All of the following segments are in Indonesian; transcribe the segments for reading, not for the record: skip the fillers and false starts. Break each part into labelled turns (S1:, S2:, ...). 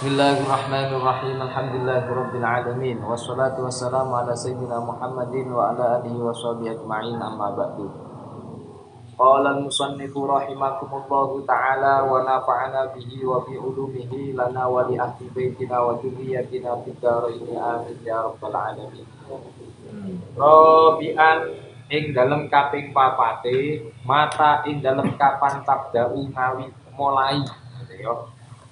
S1: Bismillahirrahmanirrahim. Alhamdulillahirabbil alamin. Wassalatu wassalamu ala sayyidina Muhammadin wa ala alihi washabihi ajma'in. Amma ba'du. Qala al-musannifu rahimakumullahu ta'ala wa nafa'ana bihi wa bi ulumihi lana wa li ahli baitina wa dzurriyyatina fid dharain amin ya rabbal alamin. Rabi'an ing dalem kaping papate mata ing dalem kapan tabda'u ngawi mulai ya.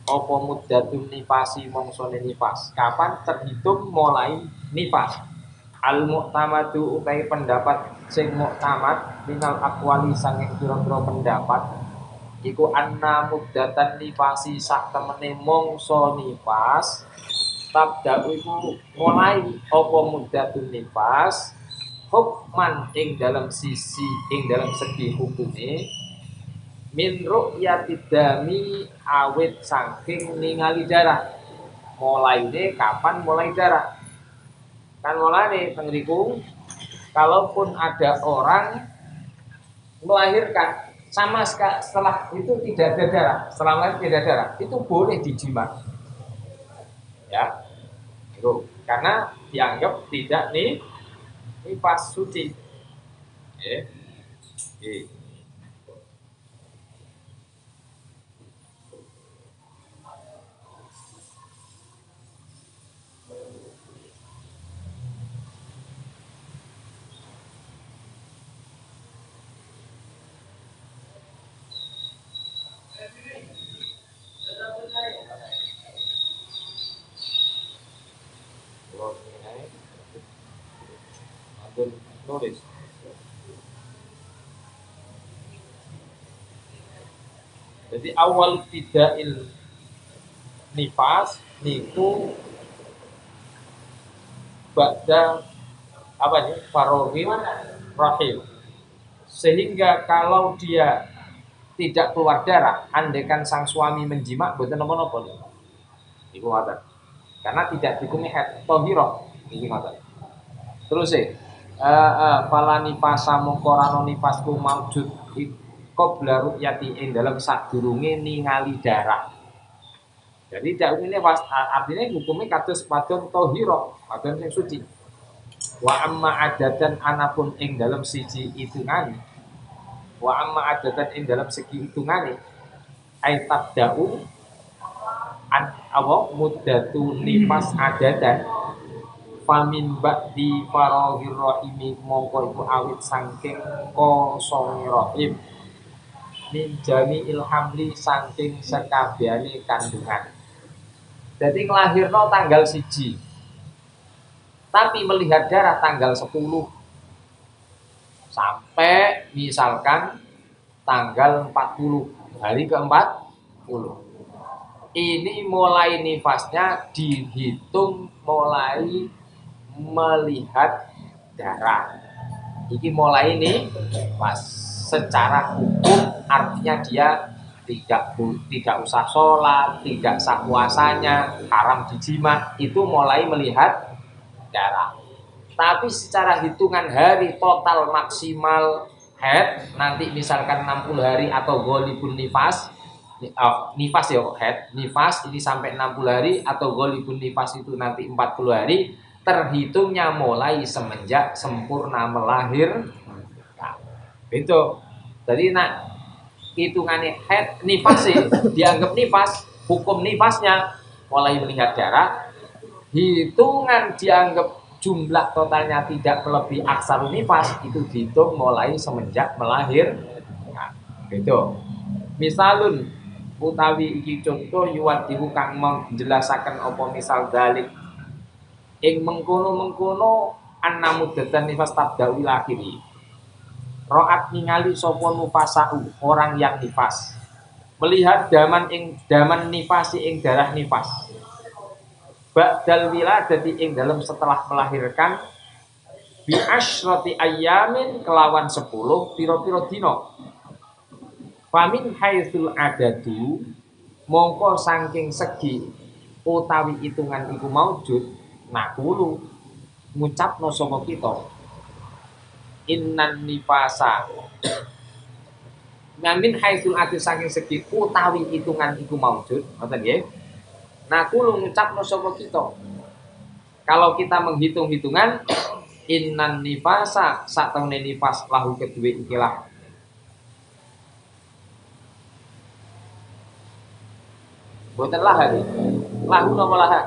S1: Apa muddatun nifasi mongsone nifas, kapan terhitung mulai nifas. Al mu'tamadu utai pendapat sing muktamad minal aqwali sanging pira-pira pendapat iku anna muddatan nifasi sak temene mongso nifas tabda'u iku mulai apa muddatun nifas hukman ing dalam segi hukume min ru'yatid dami awit saking ningali darah. Mulaine kapan mulai darah? Kan mulane tengriku kalaupun ada orang melahirkan sama setelah itu tidak ada darah, setelah melahirkan tidak ada darah, itu boleh dijima. Ya. Itu karena dianggap tidak nifas suci. Nulis. Jadi awal tidakil nifas niku ba'da apa nih? Farohim rahim. Sehingga kalau dia tidak keluar darah, andaikan sang suami menjima mboten napa-napa lho. Iku ngoten. Karena tidak dihukumi haid thahirah, iki ngoten. Terus fala nifasa mongkorano nifasku maujud qabla ru'yati ing dalam sadurunge ningali darah. Jadi dak ini artinya hukumnya kados padon thahirah, padon sing suci. Wa amma adatan anapun ing dalam siji hitungane. Wa amma adatan ing dalam segi hitungane ai tabda'u an awa muddatu nifas adatan famin ba'di farahir rahimi mongko iku awit saking kosonge rahim min jami ilhamli saking sekabehane kandungan. Jadi nglahirno tanggal 1 tapi melihat darah tanggal 10 sampai misalkan tanggal 40 hari ke-40 ini mulai nifasnya dihitung mulai melihat darah. Iki mulai ini pas secara hukum artinya dia tidak usah sholat, tidak sah puasanya, haram dijima, itu mulai melihat darah. Tapi secara hitungan hari total maksimal haid nanti misalkan 60 hari atau ghalibun nifas ya haid nifas ini sampai 60 hari atau ghalibun nifas itu nanti 40 hari terhitungnya mulai semenjak sempurna melahirkan. Itu. Jadi hitungannya haid nifas dianggap nifas, hukum nifasnya mulai melihat darah. Hitungan dianggap jumlah totalnya tidak melebihi aksar nifas itu dihitung mulai semenjak melahirkan. Itu. Misalun utawi iki contoh yuwadihu kang menjelasaken apa misal dalik ing mengkono-mengkono anna muddatan nifas tabda'u akhiri. Ra'at ningali sapa nufasau orang yang nifas. Melihat daman nifasi ing darah nifas. Ba'dal wiladati ing dalam setelah melahirkan bi asyrati ayyamin kelawan 10 pira-pira dina. Famin haitsul adadu mongko saking segi utawi hitungan iku maujud nakulu ngucapno sapa kita innan nifasa ngamin haitsul adil saking segi utawi hitungan iku maujud ngoten nggih Nakulu ngucapno sapa kita. Kalau kita menghitung-hitungan innan nifasa satemene nifas lahu kedue ikilah. Boten laha. Lahu napa laha?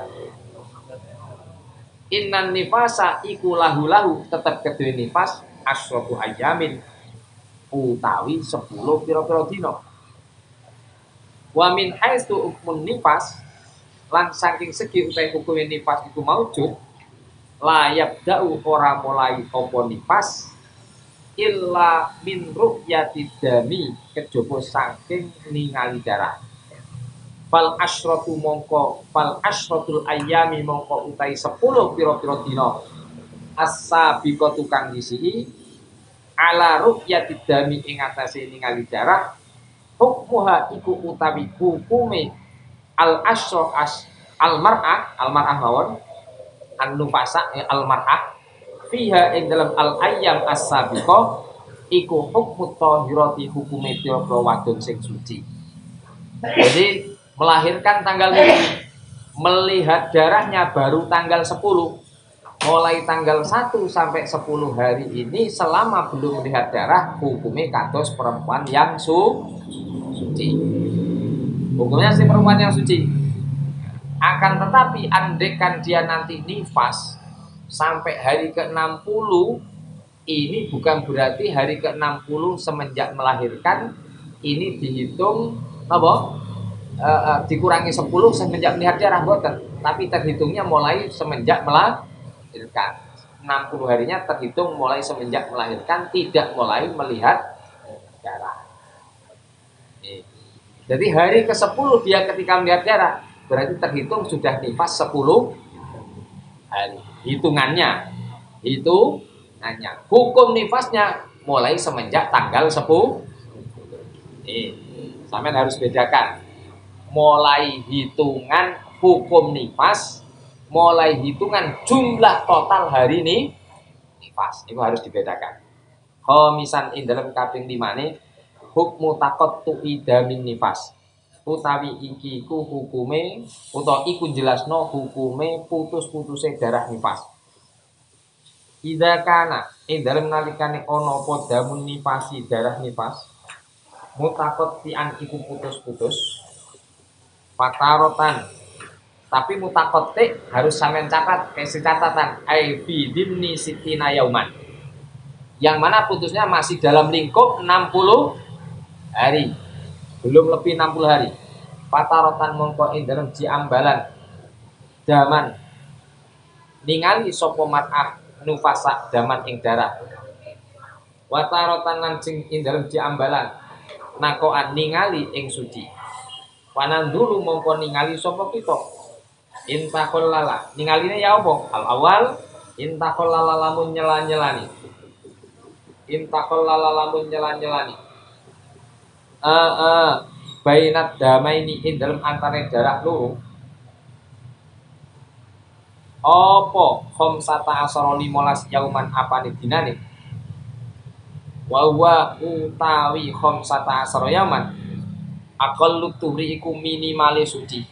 S1: Innan nifasa iku lahu tetep kedue nifas asratu ayamin utawi 10 pira-pira dina. Wa min haitsu ukmun nifas lan saking segi utawi hukume nifas iku maujud layab da'u ora mulai apa nifas illa min ru'yati dami kejaba saking ningali darah. Fal asyratul ayyami mongko utai 10 pira-pira dina as-sabiqatu kang ngisi ala ru'yati dami ing atase ningali darah hukmuha iku utawi hukume al mar'ah mawon an-nufasa al mar'ah fiha ing dalam al ayyam as-sabiqah iku hukmu thahirati hukume pira-pira wadon sing suci. Jadi melahirkan tanggal ini, melihat darahnya baru tanggal 10. Mulai tanggal 1 sampai 10 hari ini selama belum melihat darah hukumnya kados perempuan yang suci. Hukumnya si perempuan yang suci. Akan tetapi andekan dia nanti nifas sampai hari ke-60, ini bukan berarti hari ke-60 semenjak melahirkan ini dihitung apa? Dikurangi 10 semenjak melihat darah, boten, tapi terhitungnya mulai semenjak melahirkan. 60 harinya terhitung mulai semenjak melahirkan, tidak mulai melihat darah. Jadi hari ke-10 dia ketika melihat darah berarti terhitung sudah nifas 10 hari. Hitungannya hukum nifasnya mulai semenjak tanggal 10. Sampean harus bedakan. Mulai hitungan hukum nifas, mulai hitungan jumlah total hari ini nifas, itu harus dibedakan. Khomisan ing dalam kaping 5 hukmu taqattu'i damin nifas. Utawi iki ku hukume utawa iku jelasno hukume putus-putuse darah nifas. Idza kana ing dalam nalikane ana apa damun nifasi darah nifas mutaqatti'an iku putus-putus. Fatarotan, tapi mutakotik harus sampean catat, kasih catatan ai fi dimni sitina yauman, yang mana putusnya masih dalam lingkup 60 hari, belum lebih 60 hari. Fatarotan mongko ing dalem diambalan daman ningali sapa mar'ah nufasa daman ing darah. Watarotan lan sing ing dalem diambalan nakoan ningali ing suci. Panan dulu mongko ningali sapa kita. Intakol lala. Ningaline ya apa? Al awal intakol lala lamun nyelan-nyelani. Intakol lala lamun nyelan-nyelani. Bainat damaini ing dalem antane darah loro. Apa khamsata asara 15 yauman apane dinane? Wa utawi khamsata asara yauman aqallu tuhri iku minimale suci.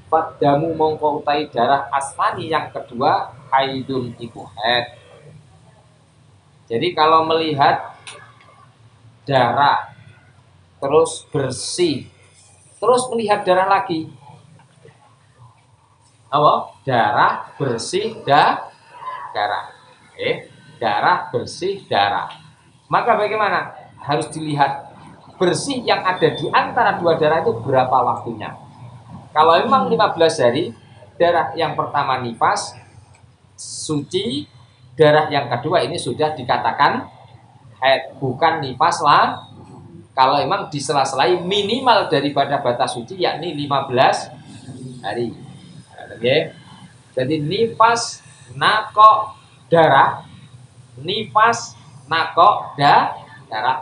S1: Padamu mongko utai darah asani yang kedua haidun iku haid. Jadi kalau melihat darah terus bersih, terus melihat darah lagi, apa? Darah bersih darah. Darah bersih darah. Maka bagaimana? Harus dilihat bersih yang ada di antara dua darah itu berapa waktunya. Kalau memang 15 hari, darah yang pertama nifas suci, darah yang kedua ini sudah dikatakan haid, bukan nifas lah. Kalau memang disela-selai minimal daripada batas suci yakni 15 hari. Oke. Jadi nifas nakok darah, nifas nakok darah.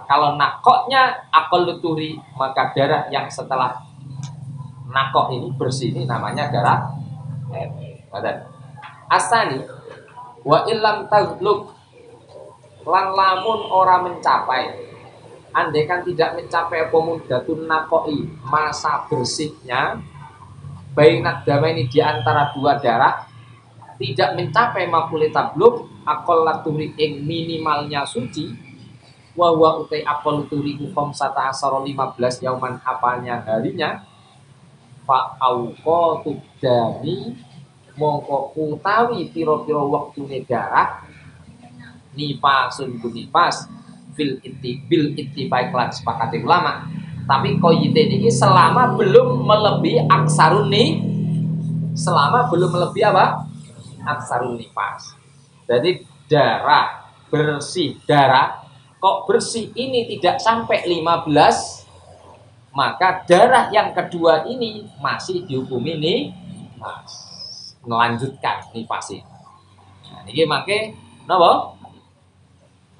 S1: Kalau nakoknya akal luturi, maka darah yang setelah nakok ini bersih ini namanya darah badan. Asani wa illam tazluk lan lamun ora mencapai, andai kan tidak mencapai pemudatun nakoi masa bersihnya bainad damaini di antara dua darah tidak mencapai maf'ul tablugh aqallaturi ing minimalnya suci wa huwa utai aqalluturi khamsata asara 15 yauman apanya harinya fa auqatu dami mongko utawi pira-pira wektune darah nifasun kunifas bil ittifaq lan sepakati ulama. Tapi koyite ini selama belum melebihi aksarun nih, selama belum melebihi apa? Aksarun nifas. Jadi darah bersih, darah kok bersih ini tidak sampai 15, maka darah yang kedua ini masih dihukumi nifas, melanjutkan nifas ini. Nah, ini make napa?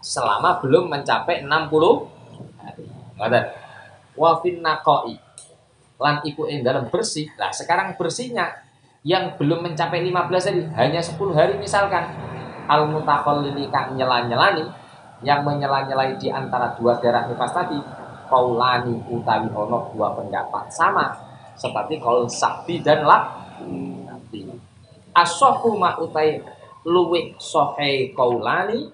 S1: Selama belum mencapai 60 hari. Ngoten. Wa fin naqai lan iku ing dalam bersih. Nah, sekarang bersihnya yang belum mencapai 15 hari, hanya 10 hari misalkan. Al mutaqallili kang nyela-nyelani, yang menyela-nyelai di antara dua darah nifas tadi, qaulani utawi ono dua pendapat sama seperti qaul Sa'di dan Lakti. As-sahhu ma utai luwih sahih qaulani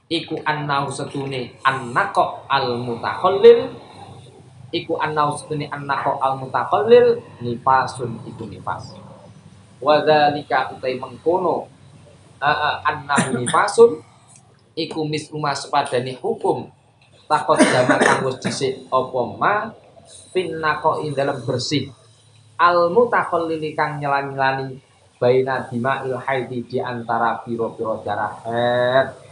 S1: iku annau setune annaqo al mutakhallil iku annau setune annaqo al mutakhallil nifasun iku nifas wa dzalika utai mengkono annahu nifasun iku misluma sepadane hukum takot zaman kang wis dhisik apa ma fin naqo ing dalam bersih al mutakhallil kang nyelan-nyelani baina dima'il haidi di antara piro-piro darah haid.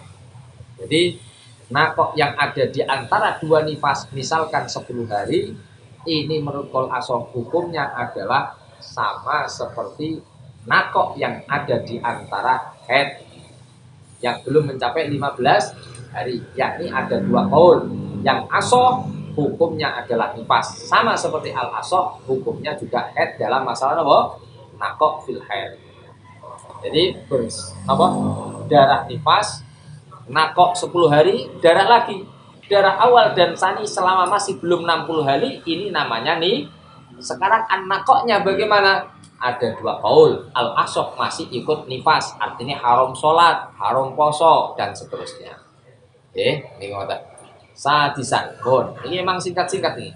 S1: Jadi nakok yang ada di antara dua nifas misalkan 10 hari, ini menurut qaul ashab hukumnya adalah sama seperti nakok yang ada di antara haid yang belum mencapai 15 hari. Yakni ada dua qaul. Yang ashab hukumnya adalah nifas, sama seperti al ashab hukumnya juga haid dalam masalah apa? Nakok fil haid. Jadi apa? Darah nifas nakok 10 hari, darah lagi. Darah awal dan sani selama masih belum 60 hari, ini namanya nih. Sekarang an-nakoknya bagaimana? Ada dua qaul. Al-ashok masih ikut nifas, artinya haram sholat, haram poso, dan seterusnya. Oke, ini ngoten. Sadisan, bon. Ini memang singkat-singkat nih.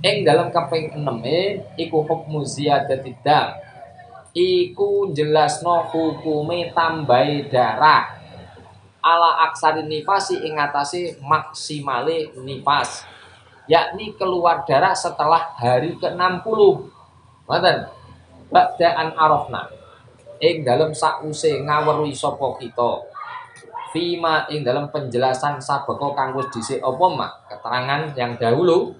S1: Ing dalam kaping 6 iku hukmu ziyadatid dam. Iku jelasno hukume tambahi darah. Ala aksari nifasi ing atase maksimale nifas, yakni keluar darah setelah hari ke-60. Ngoten. Ba'daan arafna ing dalam sause ngaweruhi sapa kita. Fima ing dalam penjelasan sabeka kang wis dhisik apa mak keterangan yang dahulu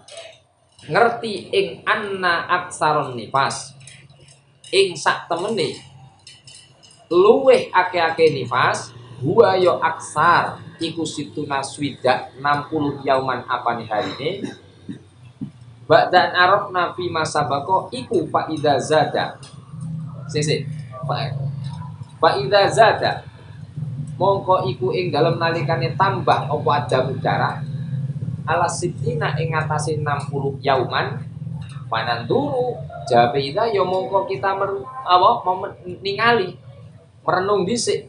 S1: ngerti ing anna aksaron nifas ing sak temene luweh akeh-akeh nifas huwa yo aksar iku situna swida 60 yauman apane harine ba'dan arafna fi masabako iku fa idza zada sese fa idza zada mongko iku ing dalem nalikane tambah apa adam darah ala sitina ing atase 60 yauman pananduru jabe yo mongko kita ningali merenung dhisik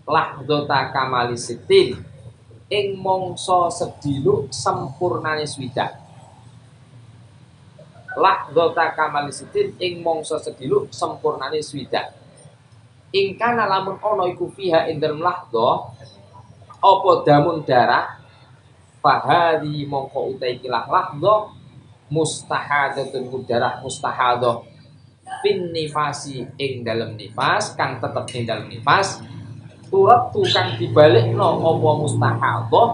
S1: lahdota kamali sitin ing mongso sedilu sempurnane swidak. Lahdota kamali sitin ing mongso sedilu sempurnane swidak. Ing kana lamun ana iku fiha ing dalem lahdha apa damun darah fahadi mongko utai kilah lahdha mustahadatun darah mustahadah fin nifasi ing dalem nifas kang tetep ing dalem nifas turut tukang dibalik no apa mustahadhah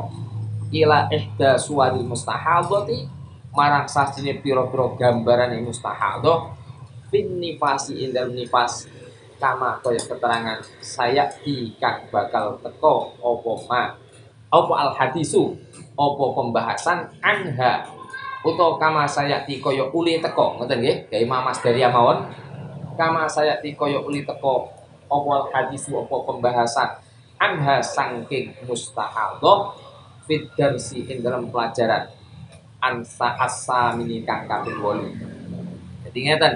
S1: ila ihda suwaril mustahadhati marang sasine pira-pira gambaran yang mustahadhah fin nifasi indal nifas kama kaya keterangan saya kang bakal teko apa al hadisu apa pembahasan anha utawa kama saya kaya uli teko ngoten nggih gawe mamas dari mawon kama saya kaya uli teko awal hadis apa pembahasan anha sangking mustahadhah fit darsi ing dalam pelajaran ansa asa mini kang kaping 8. Jadi ngeten.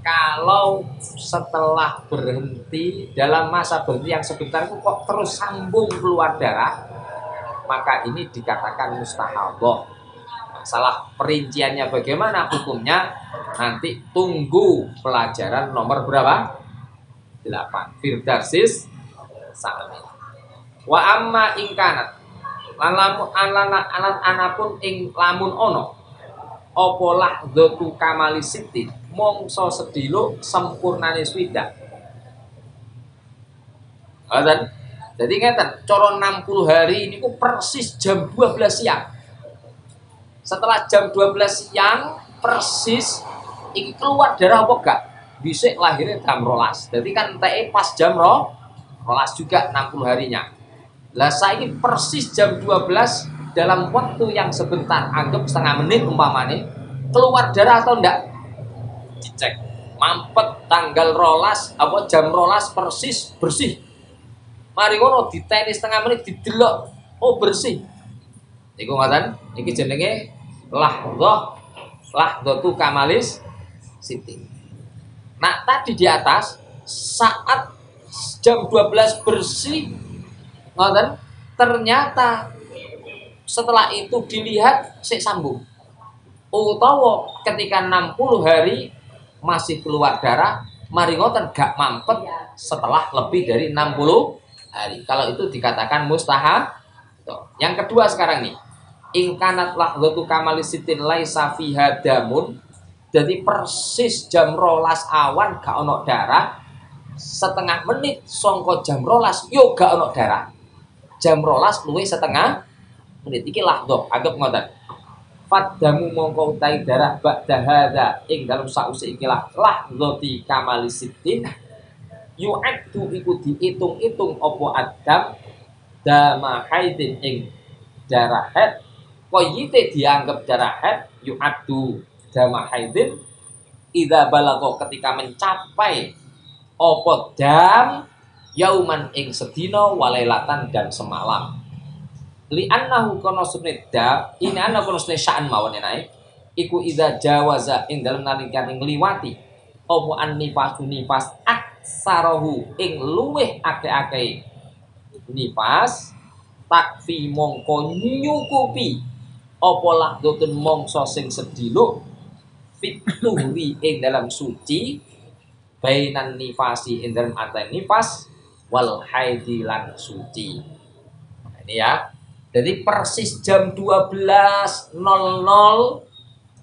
S1: kalau setelah berhenti dalam masa berhenti yang sebentar itu kok terus sambung keluar darah, maka ini dikatakan mustahadah. Masalah perinciannya bagaimana hukumnya nanti tunggu pelajaran nomor berapa? 8 Firdarsis Salami. Wa amma ingkanat lalamun alan anapun ing lamun ono apa lahdhatu kamali sitin mongso sedilo sempurnane swidak. Ngoten. Jadi ngeten, cara 60 hari ini ku persis jam 12 siang. Setelah jam 12 siang persis iki keluar darah apa gak? Bisik lahirnya jam 12. Jadi kan TE pas jam 12 juga 60 harinya. Lah saiki persis jam 12 dalam waktu yang sebentar, anggap setengah menit umpamane, keluar darah atau enggak? Dicek. Mampet tanggal 12 apa jam 12 persis bersih. Mari ngono diteni setengah menit didelok, oh bersih. Iku ngoten, iki jenenge lahdhatu kamalis siti. Nah, tadi di atas saat jam 12 bersih ngoten, ternyata setelah itu dilihat sik sambung. Utawa ketika 60 hari masih keluar darah, mari ngoten gak mampet setelah lebih dari 60 hari. Kalau itu dikatakan mustahab. Yang kedua sekarang nih, ingkanat lahdhatu kamalisitin laisa fiha damun. Jadi persis jam 12 awan gak ono darah, setengah menit songko jam 12 yo gak ono darah. Jam 12 luwih setengah menit iki lahdhah, anggap ngoten. Fadamu mongko utai darah ba'da hadza ing dalem sause iki lahdhati kamalisitin yu'addu iku diitung-itung apa adam dama haidin ing darah haid koyite dianggap darah haid yu'addu dama haidin idza balagha ketika mencapai apa dam yauman ing sedina walailatan dan semalam li annahu kono sunida ini ana kono sunida sya'an mawon enae iku idza jawaza ing dalem nalika ing liwati apa an nifas aksarahu ing luweh akeh-akeh nifas takfi mongko nyukupi apa lahdhutun mongso sing sedilo fituhri ing dalam suci bainan nifasi ing dalam antara nifas wal haidi lan suci. Nah, ini ya. Jadi persis jam 12.00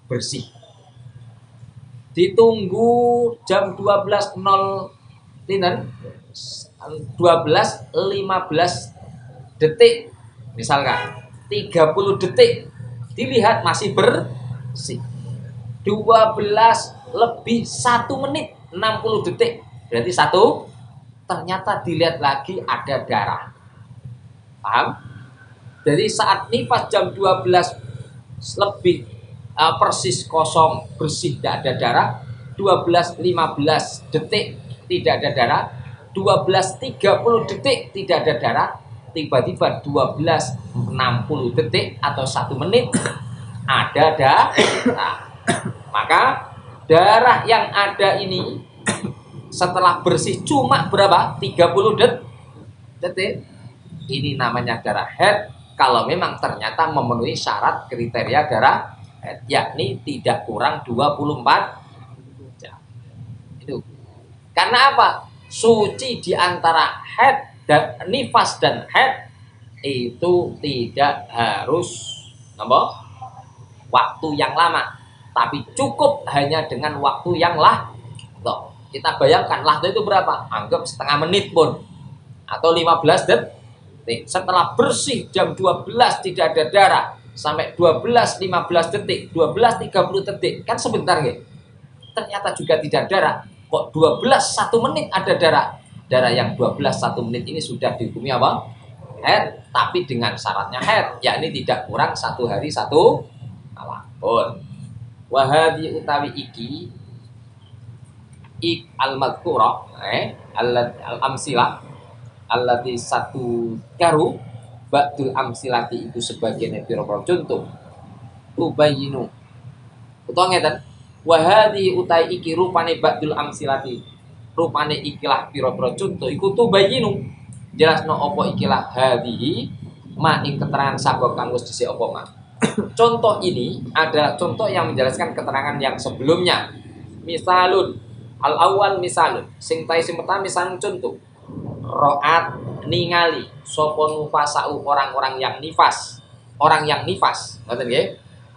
S1: bersih. Ditunggu jam 12.00 12.15 detik misalkan 30 detik dilihat masih bersih. 12 lebih 1 menit 60 detik berarti 1, ternyata dilihat lagi ada darah. Paham? Jadi saat nifas jam 12 lebih persis kosong bersih tidak ada darah, 12.15 detik tidak ada darah, 12.30 detik tidak ada darah, tiba-tiba 12.60 detik atau 1 menit ada darah. Maka darah yang ada ini setelah bersih cuma berapa? 30 detik. Ini namanya darah haid kalau memang ternyata memenuhi syarat kriteria darah haid, yakni tidak kurang 24 jam. Itu. Karena apa? Suci di antara haid dan nifas dan haid itu tidak harus waktu yang lama, tapi cukup hanya dengan waktu yang loh, kita bayangkan lah itu berapa? Anggap setengah menit pun atau 15 detik. Setelah bersih jam 12 tidak ada darah sampai 12.15 detik, 12.30 detik kan sebentar ya. Ternyata juga tidak darah. Kok 12 1 menit ada darah. Darah yang 12 1 menit ini sudah dihukumi apa? Haid, tapi dengan syaratnya haid, yakni tidak kurang 1 hari 1 malam pun. Wahadi utawi iki al-madhkurah al-amsilah allati satu karu ba'dul amsilati itu sebagian pira-pira contoh tubayinu utawa ngeten
S2: Wa hadhi utai iki rupane ba'dul amsilati. Rupane ikilah pira-pira contoh iku tubayinu. Jelasno apa ikilah hadhihi ma ing keterangan sabab kang wis dhisik apa ma. Contoh ini adalah contoh yang menjelaskan keterangan yang sebelumnya. Misalun al awal misalun sing pertama misalun contoh ro'at ningali sapa nufasau orang-orang yang nifas. Orang yang nifas, ngoten nggih.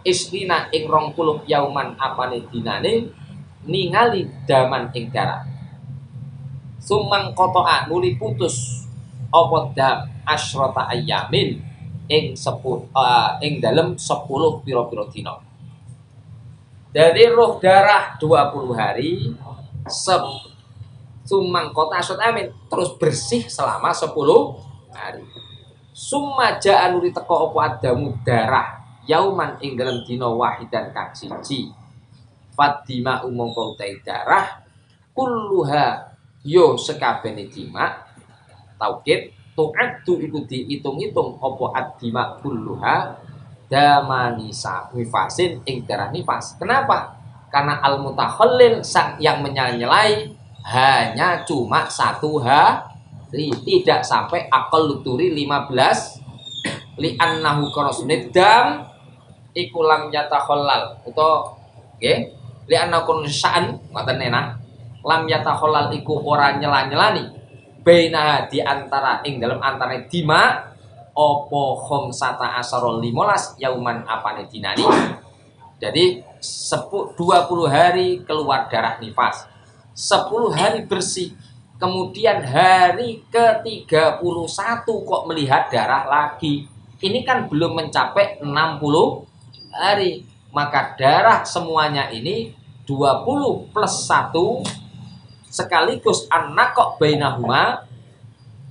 S2: Istina ing 20 yauman apane dinane ningali daman ing darah. Sumang kotoa nuli putus apa dam asyrata ayamin ing dalem 10 pira-pira dina. Dari roh darah 20 hari sumang kota asyrata ayamin terus bersih selama 10 hari. Summa ja'a nuli teko apa adamu darah yauman ing dalem dina wahidan kang siji. Fadima umangka utai darah kulluha yo sekabehane dima taukid tu'addu iku diitung-itung apa ad-dima kulluha damanisa nifasin ing darah nifas. Kenapa? Karena al-mutakhallil sang yang menyela-nyelai hanya cuma 1 hari, tidak sampai akal luturi 15 li annahu qarasnid dam iku lam yatakhallal utawa nggih li annahu sya'an ngoten enak lam yatakhallal iku ora nyela-nyelani baina di antara ing dalam antara dima apa khamsata asara 15 yauman apane dinani. Jadi 20 hari keluar darah nifas, 10 hari bersih, kemudian hari ke-31 kok melihat darah lagi. Ini kan belum mencapai 60 hari. Maka darah semuanya ini 20 plus 1 sekaligus anak kok bainahuma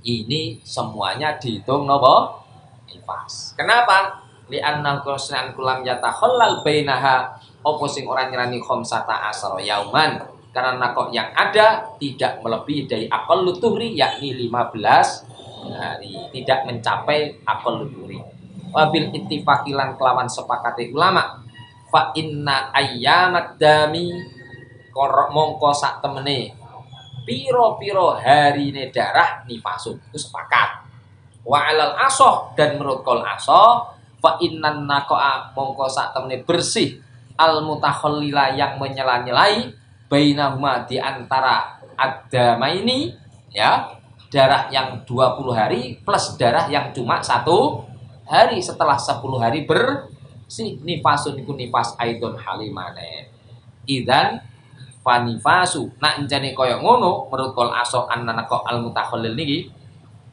S2: ini semuanya dihitung nopo nifas. Kenapa? Li anna qur'an kulam yatakhallal bainaha apa sing ora nyerani khamsata asara yauman karena kok yang ada tidak melebihi dari akal lutuhri yakni 15 hari, tidak mencapai akal lutuhri. Wabil ittifaqilan kelawan sepakate ulama fa inna ayyamat dami mongko sak temene piro-piro harine darah nifasun itu sepakat. Wa alal asoh dan menurut kol asoh fa innan naqa'a mongko sak temene bersih al mutakhallila yang menyela-nyelai bainahuma di antara adama ini ya darah yang 20 hari plus darah yang cuma 1 hari setelah 10 hari bersih nifasun iku nifas aidon halimane idan fanifasu nak encene kaya ngono menurut kol aso annana kok al mutakhallil niki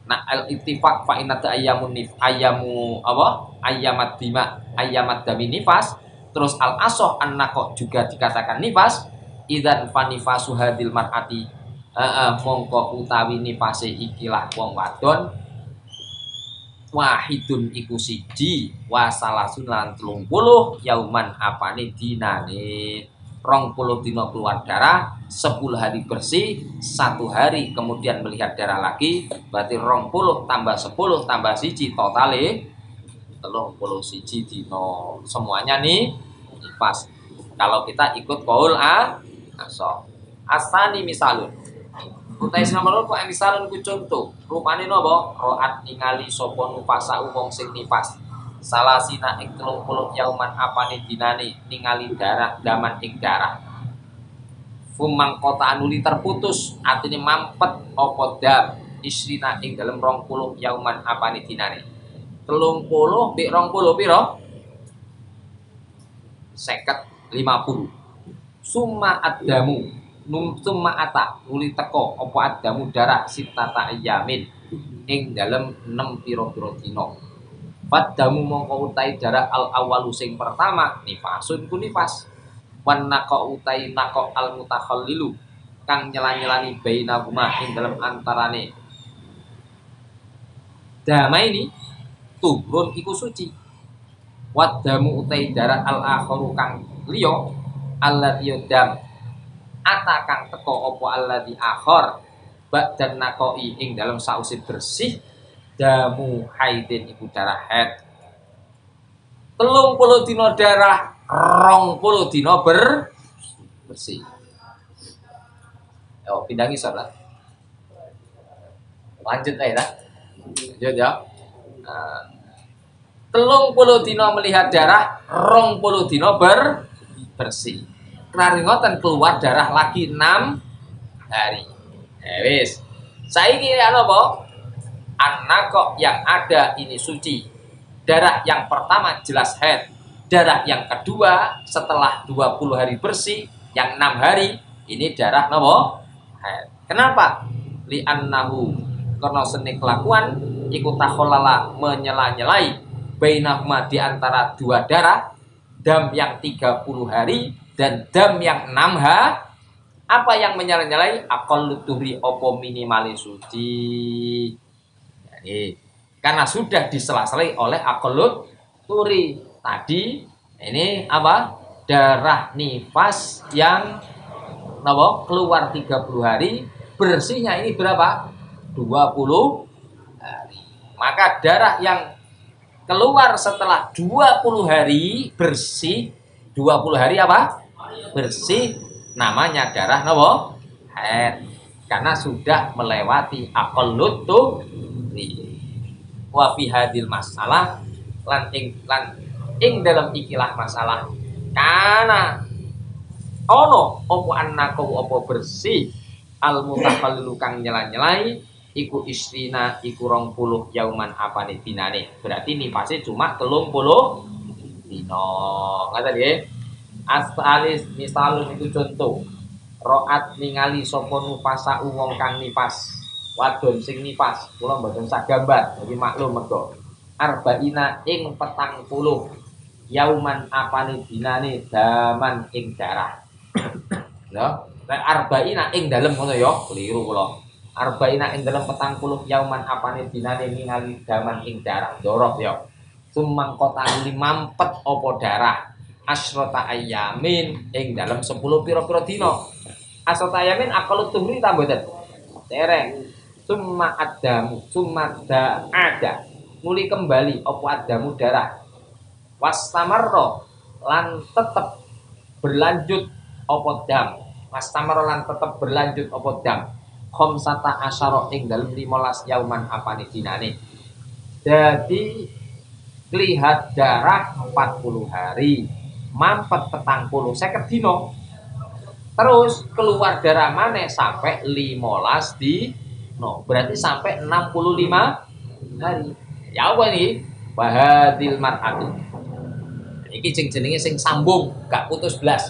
S2: nak al ittifaq fa inna ayyamun ayyamu apa ayyamat dima ayyamat dami nifas terus al aso anna kok juga dikatakan nifas idan fanifasu hadil mar'ati mongko utawi nifase ikilah wong wadon wahidun iku siji wa salasun lan 30 yauman apane dinane 20 dina keluar darah 10 hari bersih 1 hari kemudian melihat darah lagi berarti 20 tambah 10 tambah siji totale 31 dina semuanya nih nifas kalau kita ikut qaul aso asani misalun utai nomor kok misalun ku contoh rupane napa roat ningali sapa nufasa wong sing nifas salasina ing 30 yauman apane dinane ningali darah daman ing darah fumang kota anuli terputus artinya mampet apa dam isrina ing dalem 20 yauman apane dinane 30 mbek 20 pira 50 summa adamu summa ata nuli teko apa adamu darah sitata ayamin ing dalem 6 pira-pira dina Fadamu mongko utai darah al awalu sing pertama nifasun ku nifas wan naqo utai naqo al mutakhallilu kang nyela-nyelani bainahuma ing dalam antarane dama ini turun iku suci wadamu utai darah al akharu kang liya alladhi dam ata kang teko apa alladhi akhar ba'dan naqoi ing dalam sause bersih damu haidin iku darah haid 30 dina darah 20 dina bersih. Oh, pindah ngisor lah. Lanjut aja lah. Lanjut ya. Nah, 30 dino melihat darah, 20 dino bersih. Kenari ngoten keluar darah lagi 6 hari. Wis. Saiki apa? Anak kok yang ada ini suci. Darah yang pertama jelas haid. Darah yang kedua setelah 20 hari bersih, yang 6 hari ini darah napa? Haid. Kenapa? Li annahu karena seni kelakuan ikut takholala menyela-nyelai bainahuma di antara dua darah, dam yang 30 hari dan dam yang 6 hari. Apa yang menyala-nyalai? Aqallu tuhri opo minimali suci. Jadi, karena sudah disela-selai oleh aqallu tuhri. Tadi ini apa? Darah nifas yang apa? Keluar 30 hari, bersihnya ini berapa? 20 hari. Maka darah yang keluar setelah 20 hari bersih, 20 hari apa? Bersih, namanya darah napa? Haid. Karena sudah melewati aqallut tuhri. Wa fi hadil masalah lan ing dalam ikilah masalah kana ono opo annako opo bersih al mutahallilu kang nyela-nyelai iku istina iku 20 yauman apane dinane. Berarti nifase cuma 30 dino. Ngaten nggih. Astalis misalun itu contoh. Ro'at ningali sapa nufasa wong kang nifas. Wadon sing nifas, kula mboten sak gambar, jadi maklum mergo. Arba'ina ing 40 yauman apane dinane daman ing darah. Ya, arba'ina ing dalem ngono ya, keliru kula. Arba'ina ing dalem 40 yauman apane dinane ningali daman ing darah, dorob ya. Sumang kota limampet apa darah. Asrota ayamin ing dalam 10 pira-pira dina. Asrota ayamin akalut tuhri ta mboten? Dereng. Summa adamu, ada. Muli kembali apa adamu darah. Wastamarro lan tetep berlanjut apa dam. Wastamarro lan tetep berlanjut apa dam. Khamsata asyara ing dalem 15 yauman apane dinane. Jadi lihat darah 40 hari. Mampet 40 50 dino. Terus keluar darah maneh sampai 15 dino. Berarti sampai 65 hari. Ya apa nih? Bahadil mar'atu. Iki jenenge sing sambung, gak putus blas.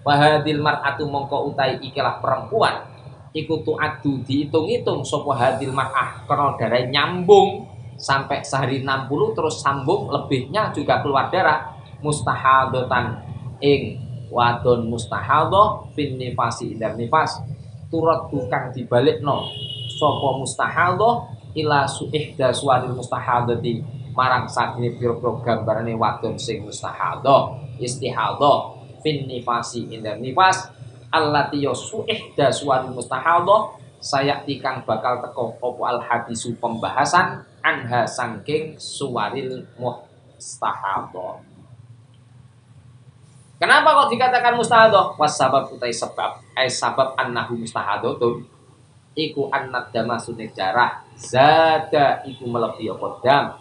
S2: Bahadil mar'atu mongko utai ikilah perempuan. Iku tu'adu dihitung-hitung sapa hadil mar'ah karena darah nyambung sampai sehari 60 terus sambung lebihnya juga keluar darah. Mustahadatan ing wadon mustahadah fin nifasi indar nifas turut tukang dibalikno sapa mustahadah ila suihda suwaril mustahadati marang sakine pira-pira gambarane wadon sing mustahadah istihadah fin nifasi indar nifas allati suihda suwaril mustahadah saya tikang bakal teko opo al hadisu pembahasan anha sangking suwaril mustahadah. Kenapa kok dikatakan mustahadah? Wasabab utai sebab, sabab annahu mustahadatun. Iku annad dama sunni darah zada iku melebihi apa dam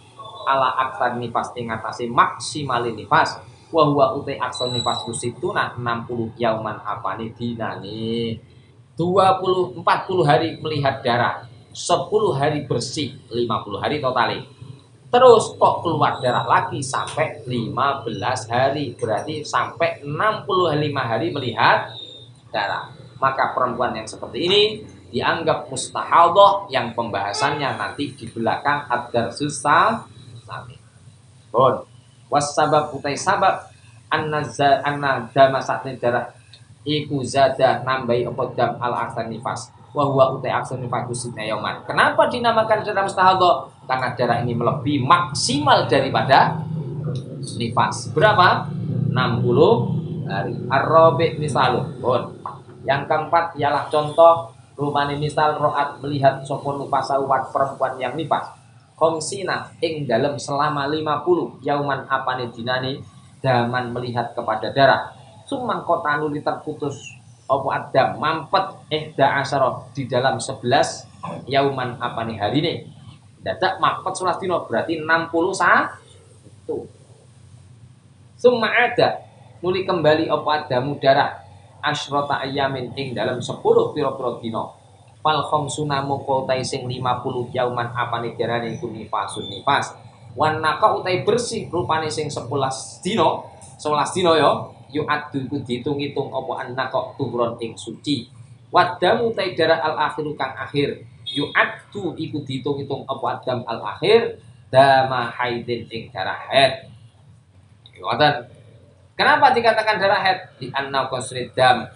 S2: ala aksar nifas ing atase maksimalin nifas wa huwa utai aksar nifas kusituna 60 yauman apane dinane 40 hari melihat darah 10 hari bersih 50 hari totali. Terus kok keluar darah lagi sampai 15 hari. Berarti sampai 65 hari melihat darah. Maka perempuan yang seperti ini dianggap mustahadah yang pembahasannya nanti di belakang ad-dar susah. Bon. Wasabab utai sabab anna dama sakni darah iku zada nambahi apa dam al-aksan nifas. Wahwa utai aksan nifas kusitna yauman. Kenapa dinamakan darah mustahadah? Karena darah ini melebihi maksimal daripada nifas. Berapa? 60 hari. Ar-rabi' misalun. Bon. Yang keempat ialah contoh rupane misal ro'at melihat sopon nufasa wat perempuan yang nifas. Komsina ing dalam selama 50 yauman apane dinane daman melihat kepada darah. Sumang kota nuli terputus apa Adam mampet asyara di dalam 11 yauman apa nih hari ini. Dadak mampet 11 dino berarti 61. Summa ada nuli kembali apa Adamu darah asyrota ayamin ing dalam 10 pira-pira dina. Fal khamsuna moko utai sing 50 yauman apane darane iku nifasun nifas. Wan naqa utai bersih rupane sing 11 dina, 11 dina ya. Yu adu iku diitung-itung apa an-naqa tuhron ing suci. Wadamu utai darah al-akhiru kang akhir. Yu adu iku diitung-itung apa adam al-akhir dama haidin ing darah haid. Ngoten. Kenapa dikatakan darah haid? Di anna qasridam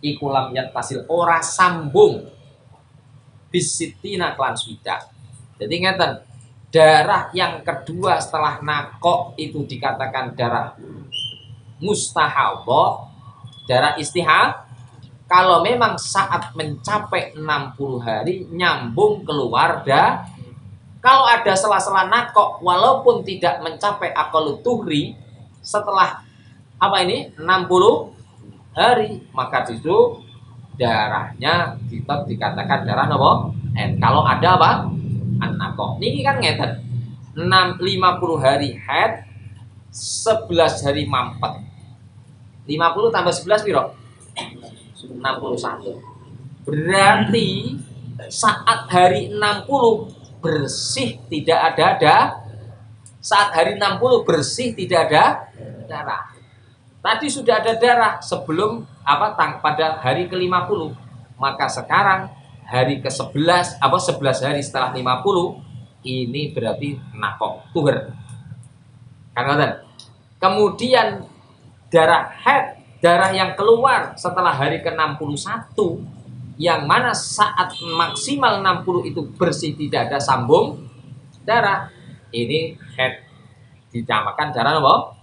S2: iku lam yattasil ora sambung bisitina klan swidak. Jadi ngeten, darah yang kedua setelah nakok itu dikatakan darah mustahadhah, darah istihad. Kalau memang saat mencapai 60 hari nyambung keluar dah. Kalau ada sela-sela nakok walaupun tidak mencapai aqallut tuhri setelah apa ini 60 hari maka itu darahnya kita dikatakan darah apa? Kalau ada apa? An-naqah. Niki kan ngeten. 50 hari haid, 11 hari mampet. 50 tambah 11 piro? 61. Berarti saat hari 60 bersih tidak ada saat hari 60 bersih tidak ada darah. Tadi sudah ada darah sebelum pada hari ke-50. Maka sekarang hari ke-11 11 hari setelah 50 ini berarti nakok tuhur. Kan. Kemudian darah haid, darah yang keluar setelah hari ke-61 yang mana saat maksimal 60 itu bersih tidak ada sambung darah. Ini haid dinamakan darah apa?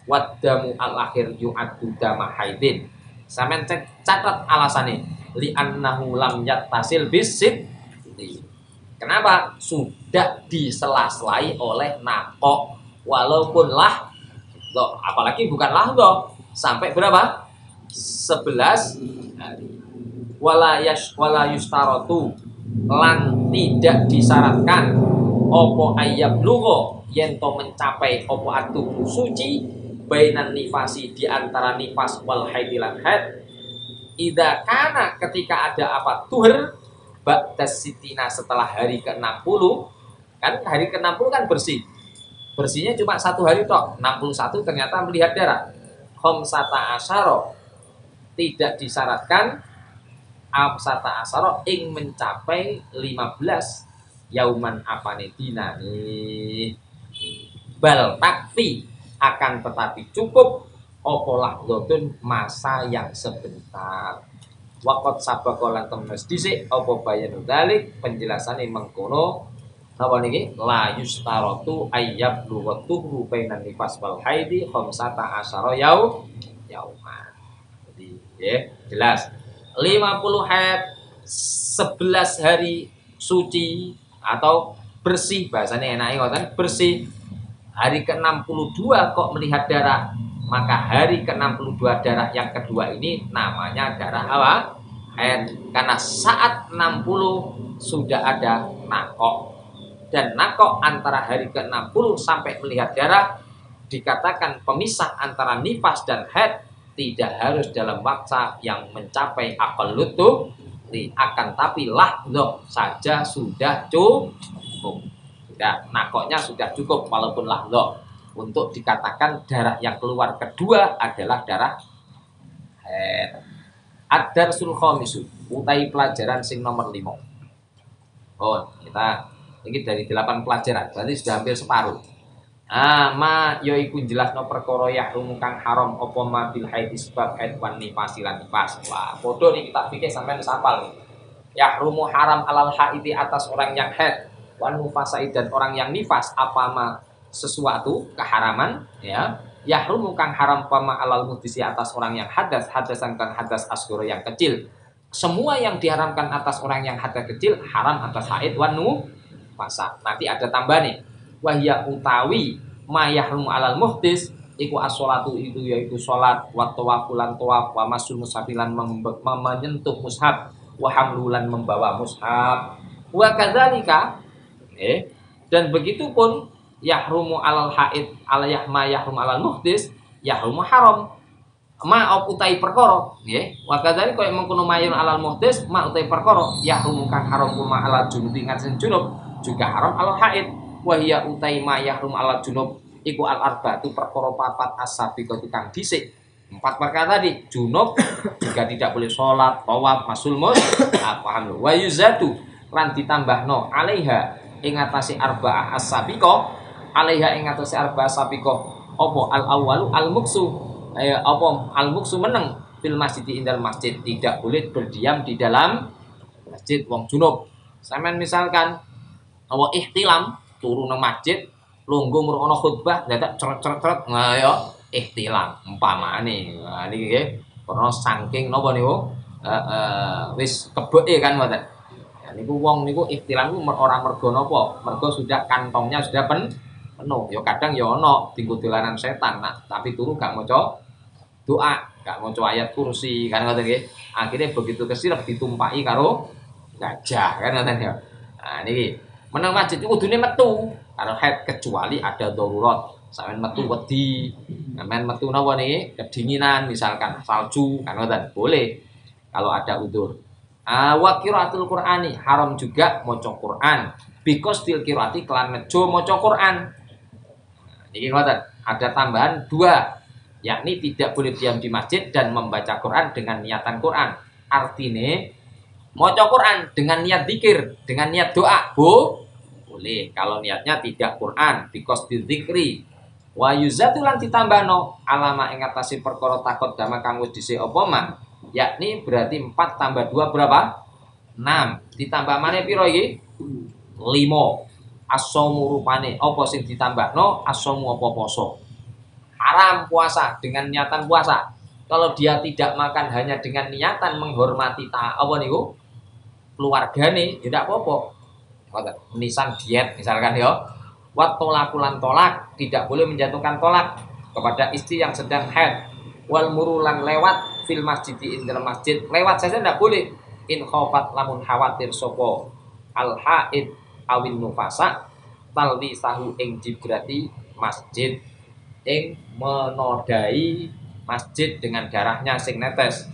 S2: Wadamu al-akhir yu'addu dama haidin. Sampeyan catat alasannya li annahu lam yattasil bisid. Kenapa? Sudah disela-selai oleh nakok walaupun lah loh, apalagi bukan lah loh. Sampai berapa? 11 hari. Wala yustaratu lan tidak disyaratkan opo ayab lugo yento mencapai opo atuh suci bainan nifasi di antara nifas wal haidilan haid. Idza kana ketika ada apa tuhur ba'da sitina setelah hari ke-60 kan hari ke-60 kan bersih. Bersihnya cuma 1 hari tok. 61 ternyata melihat darah. Khamsata asyara tidak disyaratkan amsata asyara ing mencapai 15 yauman apane dinane. Bal takfi akan tetapi cukup opolah lotun masa yang sebentar. Wakot sabakolan temes disik opo bayanu dalik penjelasannya mengkono apa niki la yustaratu ayyab lughatuhu bainan nifas wal haidi khamsata asyara yauman. Jadi ya jelas 50 haid 11 hari suci atau bersih bahasanya enaknya ngoten bersih. Hari ke-62 kok melihat darah, maka hari ke-62 darah yang kedua ini namanya darah apa? Haid. Karena saat 60 sudah ada nakok. Dan nakok antara hari ke-60 sampai melihat darah dikatakan pemisah antara nifas dan haid tidak harus dalam waktu yang mencapai aqallut tuhri, akan tapi lahdzah saja sudah cukup. Ya, nakoknya sudah cukup walaupun lahdzah untuk dikatakan darah yang keluar kedua adalah darah haid. Ad-darsul khamisu utai pelajaran sing nomor 5. Oh, kita ini dari 8 pelajaran, berarti sudah hampir separuh. Ma yaiku jelasno perkara yahrum kang haram apa ma bil haid sebab haid wan nifas lan nifas. Wah, bodoh nih kita pikir sampai hafal nih. Yahrumu haram alal haidi atas orang yang haid wan nufasai dan orang yang nifas apa ma sesuatu keharaman ya. Yahrumu kang haram pama alal muhdisi atas orang yang hadasan kang hadas asghar yang kecil. Semua yang diharamkan atas orang yang hadas kecil haram atas haid wan nufasa. Nanti ada tambah nih. Wahya utawi ma yahrumu alal muhdis iku as-sholatu itu yaitu salat wa tawafulan tawaf wa masul mushafilan menyentuh mushaf wa hamlulan membawa mushaf wa kadzalika dan begitu pun yahrumu alal haid ala yahma yahrum alal muhdis yahrumu haram ma utai perkara nggih wa kadzalika koyo mengkono mayun alal muhdis ma utai perkara yahrumu kang haram kuma alal junubi ngaten junub juga haram alal haid wa hiya utai ma yahrum alal junub iku al arba'atu perkara papat as-sabiqatu kang dhisik. 4 perkara tadi, junub juga tidak boleh salat, tawaf, masul paham lho. Wa yuzatu lan ditambahno alaiha ing atase arba'ah as-sabiqah, alaiha ing atase arba'ah as-sabiqah apa al awwalu al muksu apa al muksu meneng fil masjid indal masjid, tidak boleh berdiam di dalam masjid wong junub. Sampeyan misalkan apa ihtilam turu nang masjid lungguh ngrungokno khutbah dadak ceret-ceret nah ya ihtilam umpamane nah niki nggih karena saking napa niku wis kebeke kan mboten niku wong niku ihtilam niku ora mergo napa mergo sudah kantongnya sudah penuh ya kadang ya ana dienggo dolanan setan nah tapi turu gak maca doa gak maca ayat kursi kan ngoten nggih akhirnya begitu kesirep ditumpaki karo gajah kan ngoten ya nah niki menang masjid itu kudune metu karo haid kecuali ada darurat. Sampeyan metu wedi, sampeyan metu napa niki kedinginan misalkan salju kan ngoten boleh kalau ada udzur. Wa qiraatul Qur'ani haram juga maca Qur'an. Because til qiraati kelan nejo maca Qur'an. Niki ngoten, ada tambahan 2 yakni tidak boleh diam di masjid dan membaca Qur'an dengan niatan Qur'an. Artine maca Quran dengan niat zikir, dengan niat doa, boleh. Kalau niatnya tidak Quran, because dzikri. Wa yuzatu lan ditambahno alama ing atase perkara takut dama kang wis dhisik apa man. Yakni berarti 4 tambah 2 berapa? 6. Ditambah maneh pira iki? 5. As-saumu rupane apa sing ditambahno? As-saumu apa poso. Haram puasa dengan niatan puasa. Kalau dia tidak makan hanya dengan niatan menghormati apa niku? Keluargane ya ndak apa-apa. Nisan diet misalkan ya. Wat tolakulan tolak tidak boleh menjatuhkan tolak kepada istri yang sedang haid. Wal murulan lewat fil masjid dalam masjid lewat saja ndak boleh. In khafat lamun khawatir sapa al haid awin nufasa talwi sahu ing jibrati masjid ing menodai masjid dengan darahnya sing netes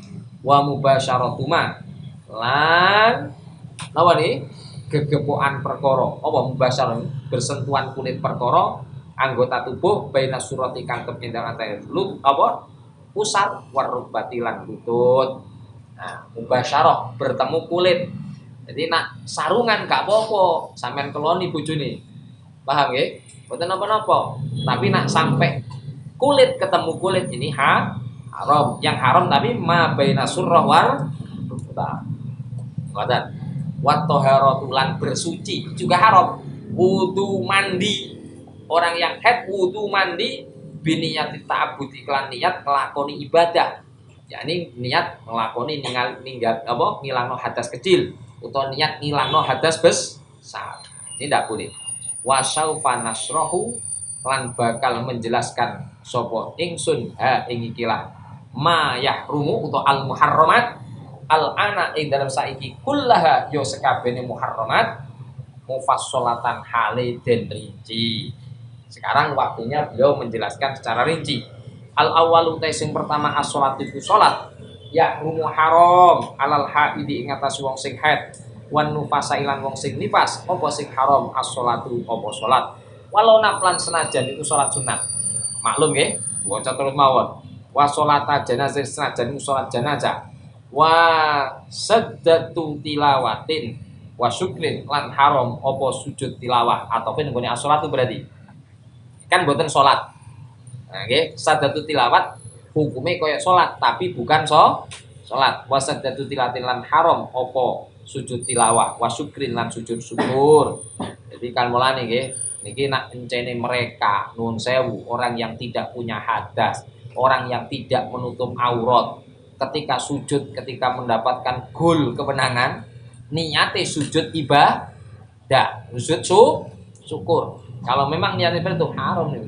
S2: wa mubasyaratuma lan napa nih gegepokan perkara apa mubasyarah bersentuhan kulit perkara anggota tubuh baina surati kang kepindang antara lut apa pusat warubati lan lutut. Nah mubasyarah bertemu kulit jadi nak sarungan gak apa-apa sampean keloni bojone paham nggih mboten napa-napa tapi nak sampai kulit ketemu kulit ini haram. Yang haram tapi ma baina surrah war rukbah. Ngoten. Wa taharatu lan bersuci juga haram. Wudu mandi. Orang yang haid wudu mandi biniyati ta'abbudi kelan niat nglakoni ibadah. Yakni niat nglakoni ninggal apa ngilangno hadas kecil utawa niat ngilangno hadas besar. Ini tidak boleh. Wa saufa nasrahu lan bakal menjelaskan sapa ingsun ing ikilah ma yahrumu utawa al muharramat al ana ing dalam saiki kullaha yo sekabehane muharramat mufassalatan hale den rinci. Sekarang waktunya beliau menjelaskan secara rinci. Al awwalu sing pertama as-shalatu salat yahrumu haram alal haidi ing atas wong sing haid wan nufasa ilan wong sing nifas apa sing haram as-shalatu apa salat walau naflan senajan itu salat sunat. Maklum nggih, waca terus mawon. Wa sholata janazah senajan salat janazah. Wa saddatu tilawatin wa syukrin lan haram apa sujud tilawah ataupun nggone as-sholatu berarti. Kan mboten salat. Nah nggih, saddatu tilawat hukume kaya salat tapi bukan salat. Wa saddatu tilawatin lan haram apa sujud tilawah wa syukrin lan sujud syukur. Jadi kan mulane nggih niki nak encene mereka nuwun sewu orang yang tidak punya hadas, orang yang tidak menutup aurat ketika sujud ketika mendapatkan gol kemenangan niate sujud ibadah, sujud syukur. Kalau memang niatnya itu haram nih.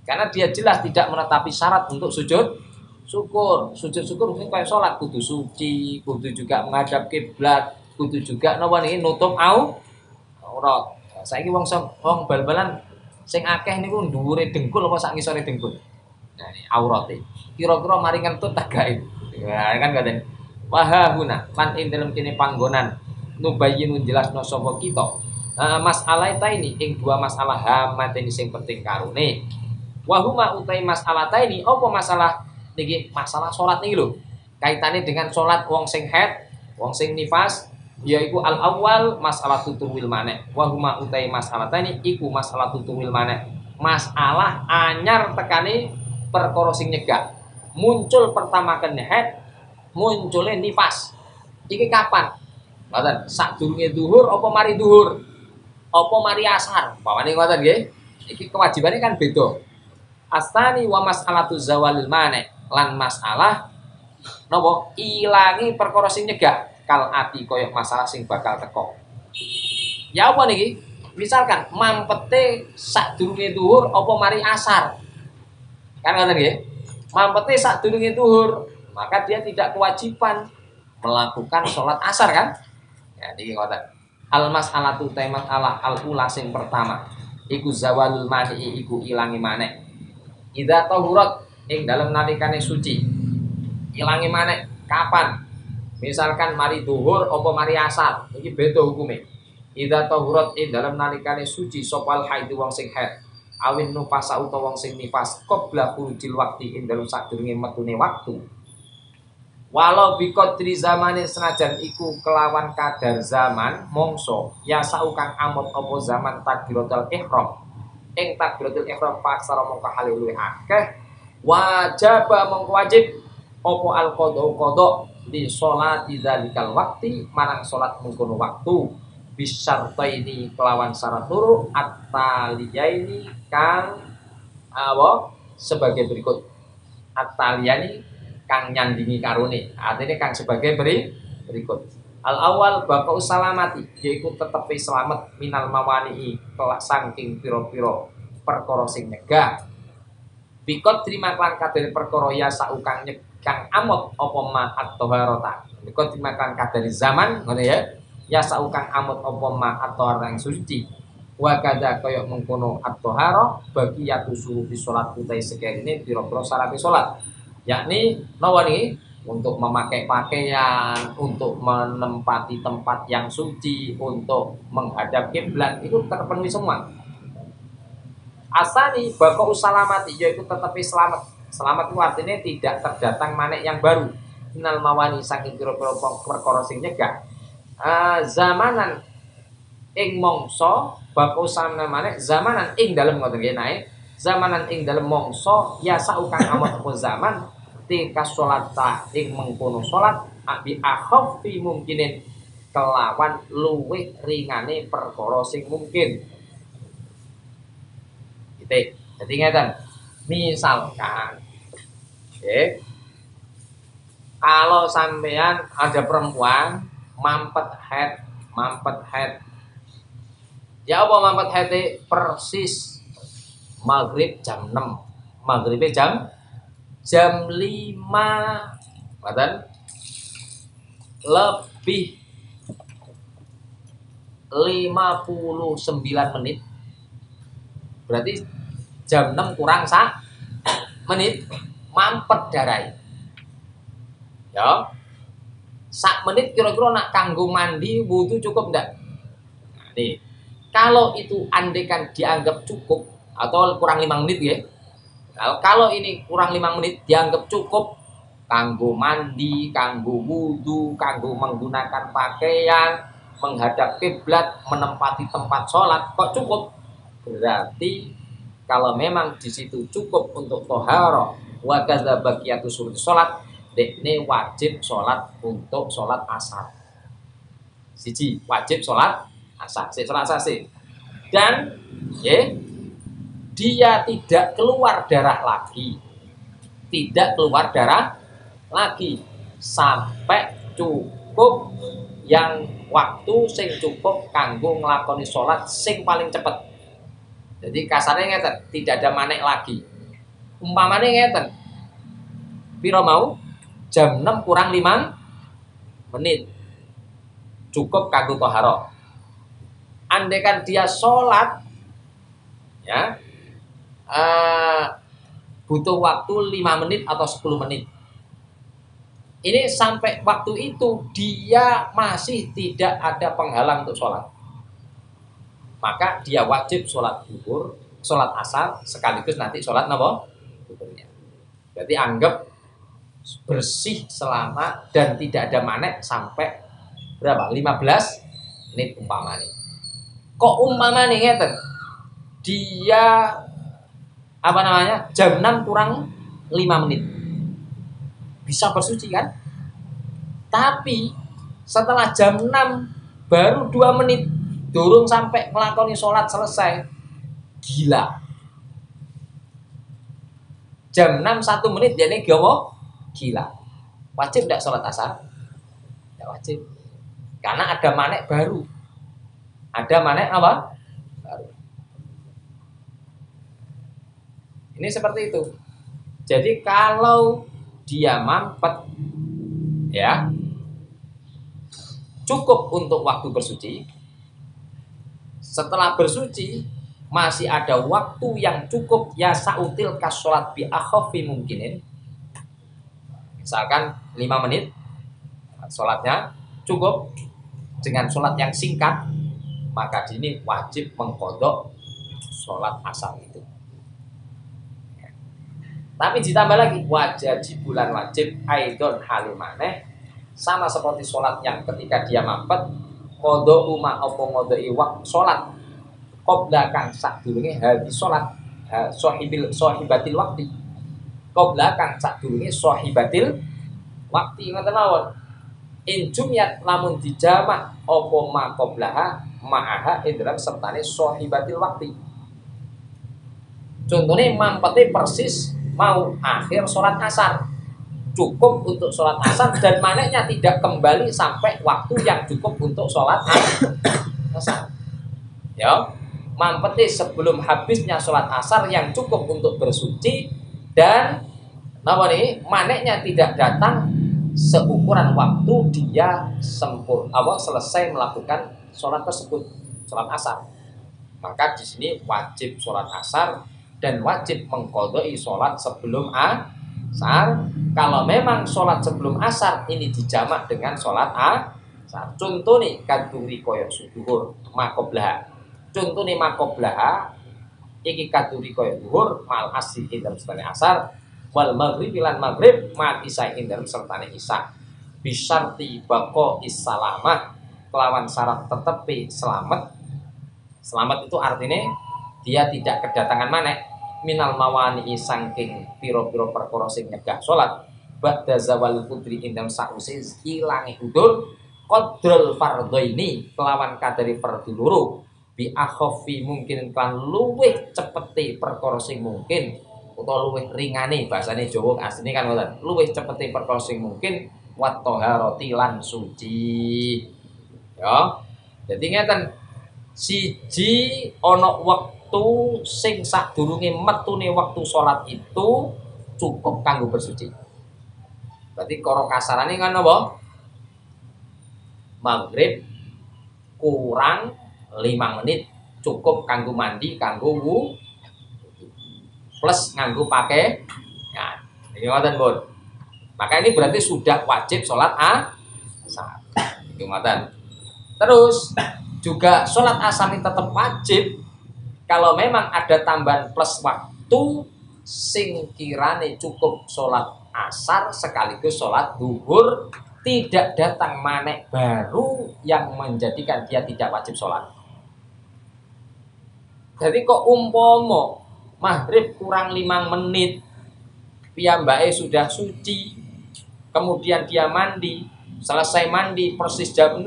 S2: Karena dia jelas tidak menetapi syarat untuk sujud syukur. Sujud syukur mungkin kayak sholat kudu suci, kudu juga menghadap kiblat, kudu juga napa niki nutup aurat. Saiki wong bal-balan sing akeh niku dhuwure dengkul apa sak ngisore dengkul. Nah, ini aurate. Kira-kira mari ngentut tak gawe. Ya kan ngoten. Wahahuna lan ing dalem kene panggonan nubayyinu jelasno sapa kita. Masalah ini ing dua masalah hamateni sing penting karune. Wahuma utai masalah ini apa masalah niki masalah salat niki lho. Kaitane dengan salat wong sing haid, wong sing nifas yaiku al awal masalah tuturwil maneh. Wahuma utai masalah ini iku masalah tuturwil maneh. Masalah anyar tekane perkara sing nyegah. Muncul pertama kene haid, munculnya nifas. Iki kapan? Ngoten, sadurunge zuhur apa mari zuhur? Apa mari asar? Pawane ngoten nggih. Iki kewajibane kan beda. Astani wa mas'alatu zawalil mane lan masalah napa ilangi perkara sing nyegah kal ati koyo masalah sing bakal teko. Ya apa niki? Misalkan mampete sadurunge zuhur apa mari asar. Kan ngoten nggih. Mampete sadurunge zuhur, maka dia tidak kewajiban melakukan sholat asar kan? Ya niki ngoten. Al mas'alatu ta masalah al ula sing pertama iku zawalul mani iku ilangi maneh. Idza tahurat ing dalem nalikane suci. Ilangi maneh kapan? Misalkan mari zuhur apa mari asar, iki beda hukume. Idza tahurat ing dalem nalikane suci sopal haid wong sing haid. Awin nufasa utawa wong sing nifas qabla khurujil waqti ing dalem sadurunge metune waktu. Walau biqadri zamanin senajan iku kelawan kadar zaman mongso ya saukang amot apa zaman takbiratul ihram ing takbiratul ihram paksara mongko hale luwih akeh wajib mongko wajib apa al qada di sholati dzalikal waqti marang salat mengkono waktu bisyartaini kelawan syarat turu at-taliyaini kang sebagai berikut at-taliyani kang nyandingi karune artinya kang sebagai berikut al awal baqau salamati yaiku tetepi selamat minal mawani kelak saking pira-pira perkara sing nyegah bikot terima kan kadare perkara ya saukang kang amot apa ma at-taharata bikot terima kan kadare zaman ngono ya saukang amot apa ma at-taharata yang suci wa kadza kaya mengkono at-tahara bagi yatusu fi salat utai sekerine pira-pira syarat salat yakni nawani untuk memakai pakaian, untuk menempati tempat yang suci, untuk menghadap kiblat itu terpenuhi semua. Asani baqau salamati yaitu tetapi selamat. Selamat itu artinya tidak terdatang manik yang baru. Minal mawani saking pira-pira perkara sing nyegah. Zamanan ing mongso baqau salamane zamanan ing dalem ngoten nggih nae. Zamanan ing dalem mongso ya saukang amot apa zaman tika sholata ing mengkono sholat abi akhaffi mungkinin kelawan luwih ringane perkara sing mungkin. Gitu. Jadi ngeten. Misalkan kalau sampean ada perempuan mampet head. Ya apa mampet head persis maghrib jam 6. Maghribnya jam 5 ngoten lebih 59 menit berarti jam 6 kurang sak menit mampet darai ya sak menit kira-kira nak kanggo mandi wudu cukup ndak nah, nih kalau itu andekan dianggap cukup atau kurang 5 menit ya. Kalau ini kurang 5 menit dianggap cukup kanggo mandi, kanggo wudu, kanggo menggunakan pakaian, menghadap kiblat, menempati tempat sholat kok cukup. Berarti kalau memang di situ cukup untuk toharo wa kadza baqiyatu syurut sholat, dekne wajib sholat untuk sholat asar. Siji wajib sholat asar, sholat asar sih. Dan dia tidak keluar darah lagi sampai cukup yang waktu sing cukup kanggo nglakoni sholat sing paling cepet. Jadi kasarnya ngeten, tidak ada manek lagi. Umpamane ngeten. Piro mau? Jam 6 kurang 5 menit. Cukup kanggo toharo. Andaikan dia sholat ya butuh waktu 5 menit atau 10 menit. Ini sampai waktu itu dia masih tidak ada penghalang untuk sholat. Maka dia wajib sholat zuhur, sholat asar, sekaligus nanti sholat napa? Zuhurnya. Berarti anggap bersih selama dan tidak ada manek sampai berapa? 15 menit umpamanya. Kok umpamanya ngeten? Dia apa namanya? Jam 6 kurang 5 menit. Bisa bersuci kan? Tapi setelah jam 6 baru 2 menit durung sampai ngelakoni sholat selesai. Gila. Jam 6 1 menit jadi gila. Wajib tidak sholat asar? Tidak wajib. Karena ada manek baru. Ada manek apa? Baru. Ini seperti itu. Jadi kalau dia mampet ya cukup untuk waktu bersuci. Setelah bersuci masih ada waktu yang cukup ya sautil kasolat bi akhafi mungkinin. Misalkan 5 menit sholatnya cukup dengan sholat yang singkat, maka ini wajib mengkodok sholat asar itu. Tapi ditambah lagi wajib bulan wajib aidon halimane sama seperti sholat yang ketika dia mampet kodo uma opo ngodo iwak sholat qabla kang sadurunge hadis sholat sohibatil waktu qabla kang sadurunge sohibatil waktu ngoten mawon in jumyat lamun dijamak opo ma qablaha ma'aha dalam sertane sohibatil waktu. Contohnya mampete persis mau akhir sholat asar, cukup untuk sholat asar dan maneknya tidak kembali sampai waktu yang cukup untuk sholat asar. Ya, mampeti sebelum habisnya sholat asar yang cukup untuk bersuci dan maneknya tidak datang seukuran waktu dia selesai melakukan sholat tersebut, sholat asar. Maka di sini wajib sholat asar dan wajib mengqadai sholat sebelum asar. Kalau memang sholat sebelum asar ini dijamak dengan sholat asar. Contoh nih kaduri koyok subuhur makoblah. Contoh nih makoblah iki kaduri koyok duhur mal asri dalam sertane asar wal maghrib lan maghrib mal isya dalam sertane isya. Bisyarti bako issalamah kelawan syarat tetepi selamat. Selamat itu artinya dia tidak kedatangan manek minal mawani sangking piro-piro perkara sing nyegah salat ba'da zawal putri indam sause ilange udur qadrul fardhaini kelawan kadari fardhu loro bi akhafi mungkin kan luwih cepete perkara sing mungkin utawa luwih ringane bahasane Jawa asline kan ngoten luwih cepete perkara sing mungkin wat taharati lan suci ya. Jadi ngeten siji ana waktu sing sadurunge metune waktu sholat itu cukup kanggo bersuci. Berarti karo kasarane kan apa? Maghrib kurang 5 menit cukup kanggo mandi, kanggo wudu. Plus nganggo pakai ya. Ini ngoten, Bun. Maka ini berarti sudah wajib sholat asar. Itu ngoten. Terus juga sholat asar ini tetap wajib kalau memang ada tambahan plus waktu sing kirane cukup sholat asar sekaligus sholat zuhur tidak datang manek baru yang menjadikan dia tidak wajib sholat. Jadi kok umpomo maghrib kurang 5 menit piyambake sudah suci kemudian dia mandi selesai mandi persis jam 6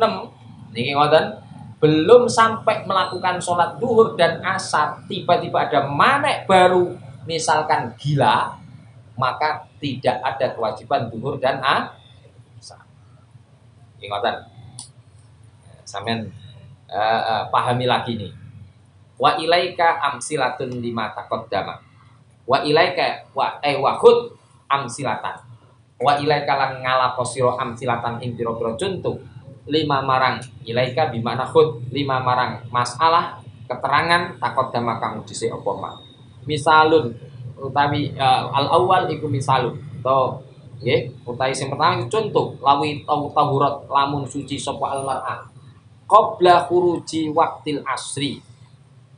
S2: niki ngoten belum sampai melakukan sholat duhur dan asar tiba-tiba ada manek baru misalkan gila maka tidak ada kewajiban duhur dan asar. Ingatan sampean pahami lagi nih wa ilaika amsilatun lima taqaddama Wa ilaika wa khud amsilatan. Wa ilaika lan ngalapo sira amsilatan ing pira-pira contoh. 5 marang ilaika bimana khud 5 marang masalah keterangan takut dama kamu dhisik apa mak. Misalun utawi al awal iku misalun to nggih utawi sing pertama contoh lawi tahurat lamun suci sapa al mar'ah qabla khuruji waqtil asri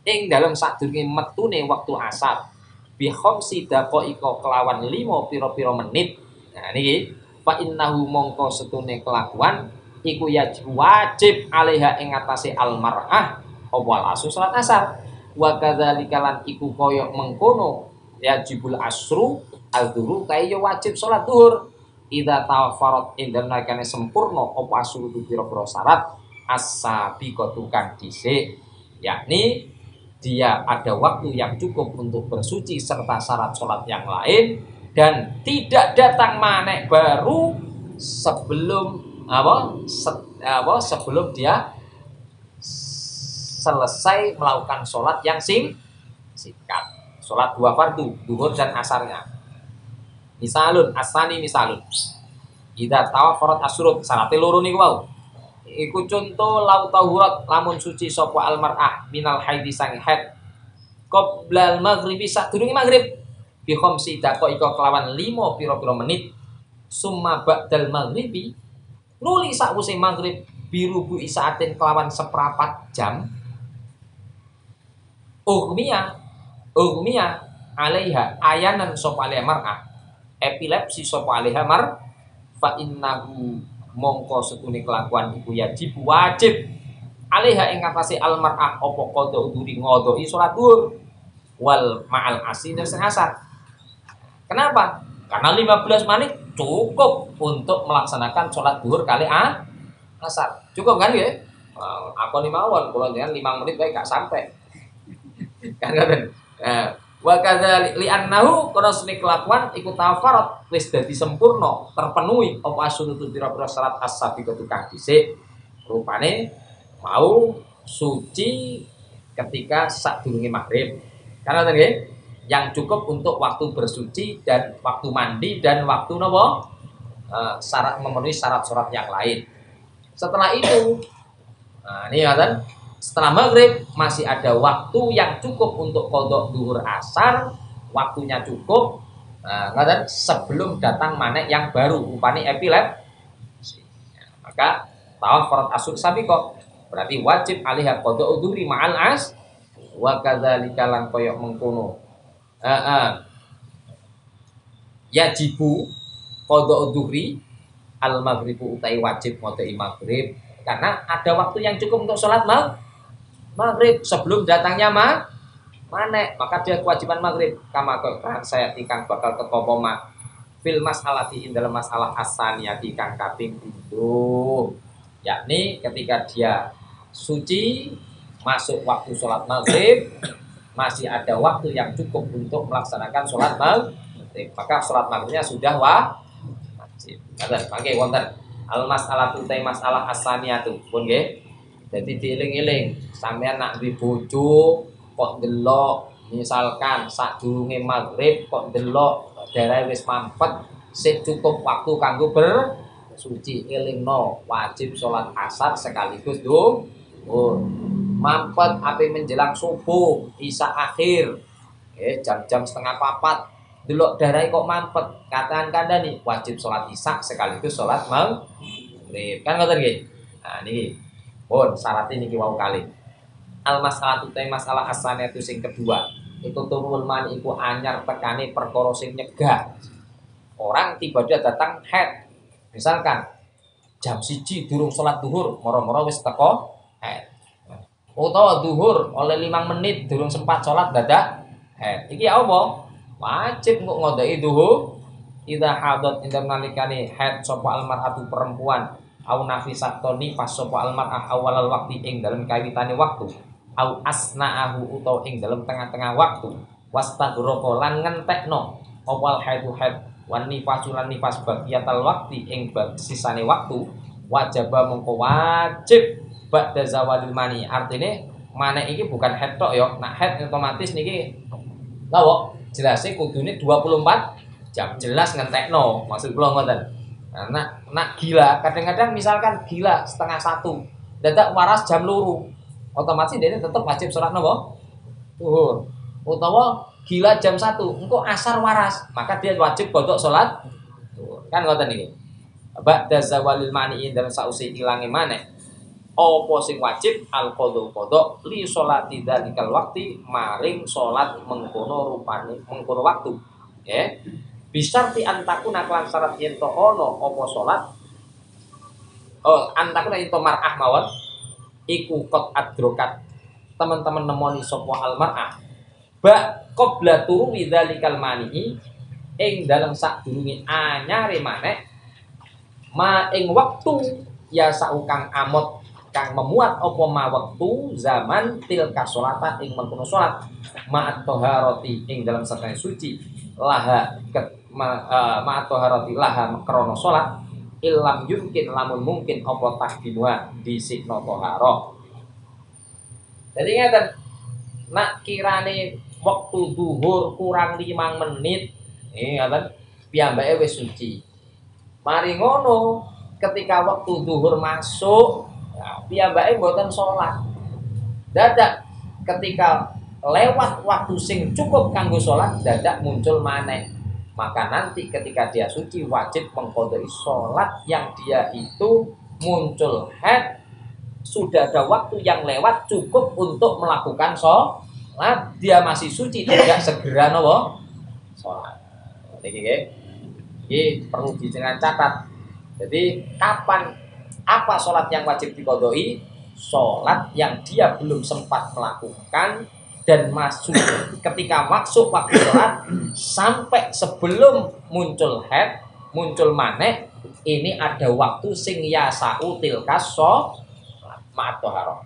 S2: ing dalam sadurunge metune wektu asar bi khamsi daqaiqa kelawan 5 pira-pira menit. Nah niki fa innahu mongko setune kelakuan iku wajib alaiha ing atase al mar'ah apa asu salat asar wa kadzalika lan iku kaya mengkono yajibul asru al-dhuhur kaya wajib salat zuhur idza tawaffarat indalakane sempurna apa asru pira-pira syarat as-sabiqatu kang dhisik yakni dia ada waktu yang cukup untuk bersuci serta syarat sholat yang lain dan tidak datang manek baru sebelum sebelum dia selesai melakukan sholat yang singkat, sholat 2 fardu duhur dan asarnya. Misalun asani misalun idza tawaffarat asrut syaratnya loro niku wau iku contoh lau tahurat lamun suci sapa al mar'ah minal haidi sang haid qoblal maghribi sadurunge maghrib bi khamsi daqaiqa kelawan 5 pira-pira menit summa ba'dal maghribi nuli sakwise maghrib birubu isaatin kelawan seprapat jam ugmiya alaiha ayanan sapa alaiha mar'ah epilepsi sapa alaiha mar fa innahu mongko setune kelakuan iku wajib alaiha ing atase al mar'ah apa qada uduri ngodoi salat zuhur wal ma'al asri dan asar. Kenapa? Karena 15 menit cukup untuk melaksanakan salat zuhur kali asar. Cukup kan ya? Aku nih mawon kalau dengan 5 menit baik gak sampai. Kan ngoten. Wa kadzal li annahu kana sune kelakuan iku tafarat wis dadi sempurna terpenuhi apa asyurutu pira-pira syarat as-sabiqatu kang dhisik rupane mau suci ketika sadurunge maghrib karena tadi yang cukup untuk waktu bersuci dan waktu mandi dan waktu napa syarat memenuhi syarat-syarat yang lain. Setelah itu ini kan setelah maghrib masih ada waktu yang cukup untuk qada zuhur asar, waktunya cukup sebelum datang manek yang baru upani epilepsi. Maka tawaffarat asur sabiqah berarti wajib alaiha qada zuhri ma'al as wa kadzalika lan koyok mengkono. Yajibu qada zuhri al maghribu utai wajib qada'i maghrib karena ada waktu yang cukup untuk sholat maghrib sebelum datangnya manek maka dia kewajiban maghrib kama kan saya tikang bakal tekopoma fil mas'alati dalam masalah asaniyati kang kaping 7 yakni ketika dia suci masuk waktu sholat maghrib masih ada waktu yang cukup untuk melaksanakan sholat maghrib maka sholat maghribnya sudah wajib. Pakai wonten al mas'alatu ta masalah asaniyatu pun nggih. Jadi dieling-eling sampean nak duwe bojo kok delok misalkan sadurunge maghrib kok delok daerah wis mampet sik cukup waktu kanggo bersuci elingno wajib salat asar sekaligus zuhur mampet ape menjelang subuh isya akhir jam-jam setengah 4 delok daerah kok mampet kandhani wajib salat isya sekaligus salat maghrib kan ngoten nggih. Nah niki pun syarat ini wau kali. Al masalatu ta masalah asane itu sing kedua. Itu turun man iku anyar tekane perkara sing nyegah. Orang tiba-tiba datang haid. Misalkan jam 1 durung salat zuhur, moro-moro wis teko haid. Utawa zuhur oleh 5 menit durung sempat salat dadak haid. Iki apa? Wajib kok ngodai zuhur. Idza hadat indam nalikane haid sapa almar'atu perempuan au nafisat toni pas sapa almar'ah awalal waqti ing dalem kawitane waktu au asna'ahu utawa ing dalem tengah-tengah waktu wastaghraqo lan ngentekno opal haidu haid wan nifasu lan nifas bagiyatal waqti ing sisane waktu wajaba mongko wajib ba'da zawalil mani artine manek iki bukan haid tok ya nak haid otomatis niki lawo jelasnya kudune 24 jam jelas ngentekno maksud kula ngoten. Nah, nak gila kadang-kadang misalkan gila setengah satu dadak waras jam luru otomatis dia tetap wajib sholat napa zuhur utawa gila jam 1 engko asar waras maka dia wajib kodok sholat zuhur kan ngoten iki ba'da zawalil mani'in dalam sausi ilange maneh apa sing wajib al qada li sholati dzalikal waqti maring sholat mengkono rupane mengkono waktu ya bisarti antakuna kelan syarat yen to ono apa salat antakuna yen to mar'ah mawon iku qad adrokat teman-teman nemoni sapa al mar'ah ba qabla turu widzalikal mani'i ing dalem sadurunge anyare maneh ma ing wektu ya saukang amot kang memuat apa ma wektu zaman tilka sholata ing mengkono salat ma'at thaharati ing dalem satene suci laha ma'at thaharati laha krana salat ilam yumkin lamun mungkin apa takdinuha disikna thaharah. Jadi ngeten nak kirane waktu zuhur kurang 5 menit ngeten piyambake wis suci. Mari ngono ketika waktu zuhur masuk ya piyambake mboten salat. Dadak ketika lewat waktu sing cukup kanggo salat dadak muncul maneh. Maka nanti ketika dia suci wajib mengqadai salat yang dia itu muncul haid sudah ada waktu yang lewat cukup untuk melakukan salat dia masih suci tidak segera napa salat. Iki perlu dijenengan catat. Jadi kapan apa salat yang wajib diqadai? Salat yang dia belum sempat melakukan dan masuk ketika masuk waktu sholat sampai sebelum muncul haid muncul maneh ini ada waktu sing yasau tilkas ma'at thaharah